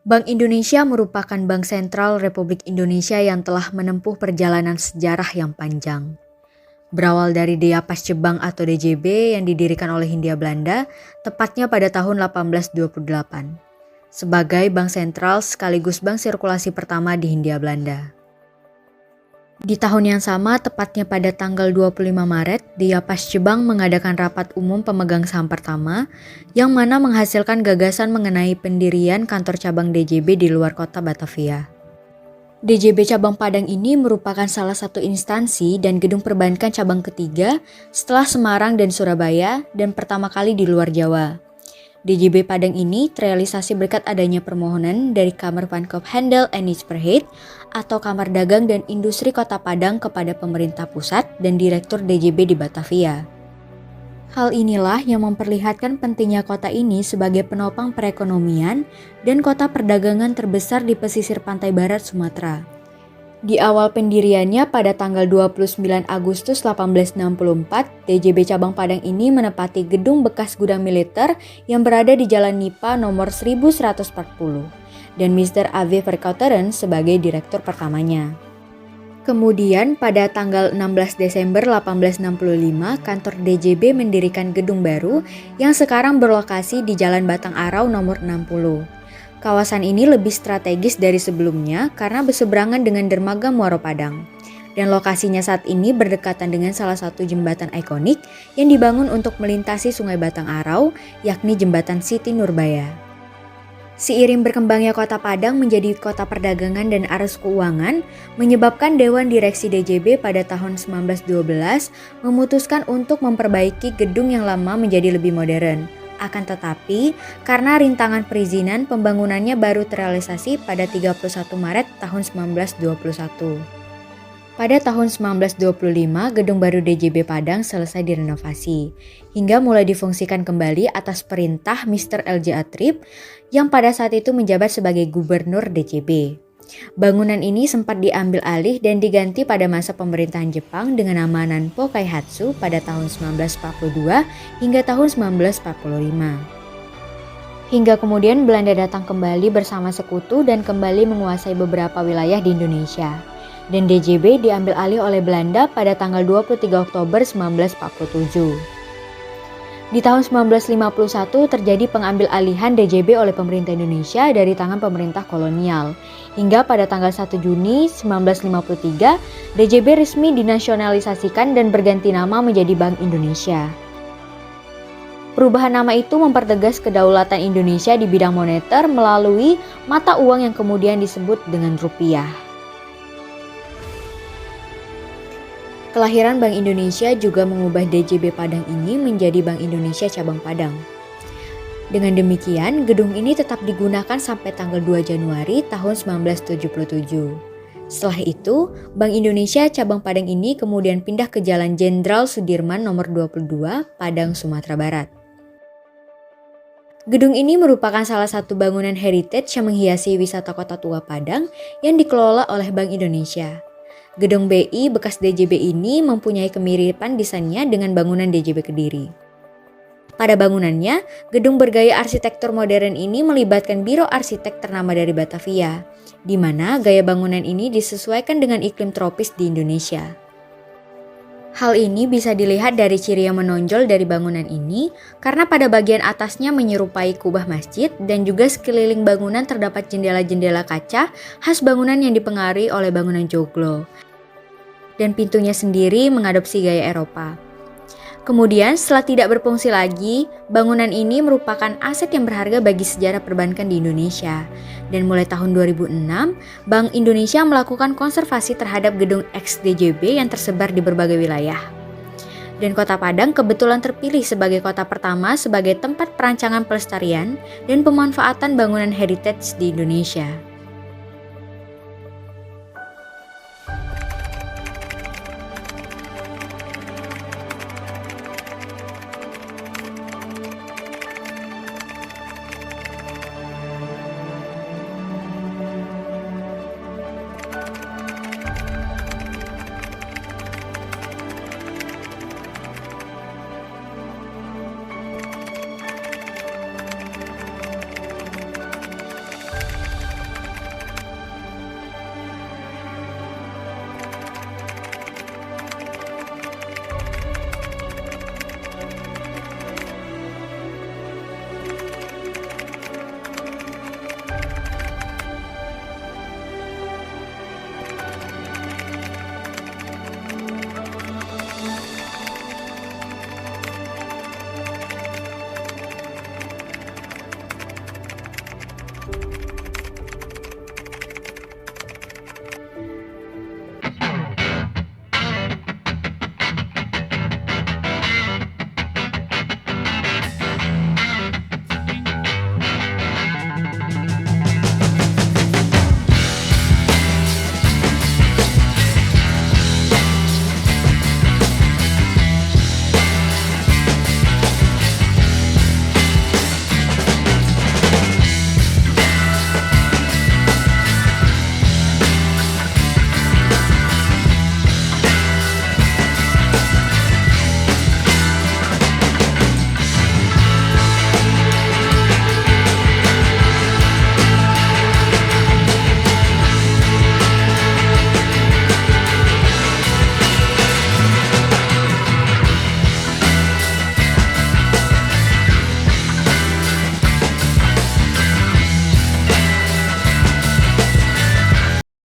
Bank Indonesia merupakan bank sentral Republik Indonesia yang telah menempuh perjalanan sejarah yang panjang. Berawal dari Dea Pascebang atau DJB yang didirikan oleh Hindia Belanda, tepatnya pada tahun 1828. Sebagai bank sentral sekaligus bank sirkulasi pertama di Hindia Belanda. Di tahun yang sama, tepatnya pada tanggal 25 Maret, Dea Pascebang mengadakan rapat umum pemegang saham pertama yang mana menghasilkan gagasan mengenai pendirian kantor cabang DJB di luar kota Batavia. DJB Cabang Padang ini merupakan salah satu instansi dan gedung perbankan cabang ketiga setelah Semarang dan Surabaya dan pertama kali di luar Jawa. DJB Padang ini terrealisasi berkat adanya permohonan dari Kamar van Koop Handel en Nijverheid atau Kamar Dagang dan Industri Kota Padang kepada pemerintah pusat dan Direktur DJB di Batavia. Hal inilah yang memperlihatkan pentingnya kota ini sebagai penopang perekonomian dan kota perdagangan terbesar di pesisir pantai barat Sumatera. Di awal pendiriannya pada tanggal 29 Agustus 1864, DJB Cabang Padang ini menempati gedung bekas gudang militer yang berada di Jalan Nipa nomor 1140 dan Mr. A.W. Vercauteren sebagai direktur pertamanya. Kemudian pada tanggal 16 Desember 1865, kantor DJB mendirikan gedung baru yang sekarang berlokasi di Jalan Batang Arau nomor 60. Kawasan ini lebih strategis dari sebelumnya karena berseberangan dengan dermaga Muaro Padang. Dan lokasinya saat ini berdekatan dengan salah satu jembatan ikonik yang dibangun untuk melintasi Sungai Batang Arau, yakni Jembatan Siti Nurbaya. Seiring berkembangnya kota Padang menjadi kota perdagangan dan arus keuangan, menyebabkan Dewan Direksi DJB pada tahun 1912 memutuskan untuk memperbaiki gedung yang lama menjadi lebih modern. Akan tetapi, karena rintangan perizinan pembangunannya baru terrealisasi pada 31 Maret tahun 1921. Pada tahun 1925, gedung baru DJB Padang selesai direnovasi, hingga mulai difungsikan kembali atas perintah Mr. L.J. Atrip yang pada saat itu menjabat sebagai Gubernur DJB. Bangunan ini sempat diambil alih dan diganti pada masa pemerintahan Jepang dengan nama Nanpo Kaihatsu pada tahun 1942 hingga tahun 1945. Hingga kemudian Belanda datang kembali bersama sekutu dan kembali menguasai beberapa wilayah di Indonesia. Dan DJB diambil alih oleh Belanda pada tanggal 23 Oktober 1947. Di tahun 1951 terjadi pengambil alihan DJB oleh pemerintah Indonesia dari tangan pemerintah kolonial. Hingga pada tanggal 1 Juni 1953, DJB resmi dinasionalisasikan dan berganti nama menjadi Bank Indonesia. Perubahan nama itu mempertegas kedaulatan Indonesia di bidang moneter melalui mata uang yang kemudian disebut dengan rupiah. Kelahiran Bank Indonesia juga mengubah DJB Padang ini menjadi Bank Indonesia Cabang Padang. Dengan demikian, gedung ini tetap digunakan sampai tanggal 2 Januari tahun 1977. Setelah itu, Bank Indonesia Cabang Padang ini kemudian pindah ke Jalan Jenderal Sudirman nomor 22, Padang, Sumatera Barat. Gedung ini merupakan salah satu bangunan heritage yang menghiasi wisata Kota Tua Padang yang dikelola oleh Bank Indonesia. Gedung BI bekas DJB ini mempunyai kemiripan desainnya dengan bangunan DJB Kediri. Pada bangunannya, gedung bergaya arsitektur modern ini melibatkan biro arsitek ternama dari Batavia, di mana gaya bangunan ini disesuaikan dengan iklim tropis di Indonesia. Hal ini bisa dilihat dari ciri yang menonjol dari bangunan ini karena pada bagian atasnya menyerupai kubah masjid dan juga sekeliling bangunan terdapat jendela-jendela kaca khas bangunan yang dipengaruhi oleh bangunan joglo. Dan pintunya sendiri mengadopsi gaya Eropa. Kemudian setelah tidak berfungsi lagi, bangunan ini merupakan aset yang berharga bagi sejarah perbankan di Indonesia. Dan mulai tahun 2006, Bank Indonesia melakukan konservasi terhadap gedung ex-DJB yang tersebar di berbagai wilayah. Dan Kota Padang kebetulan terpilih sebagai kota pertama sebagai tempat perancangan pelestarian dan pemanfaatan bangunan heritage di Indonesia.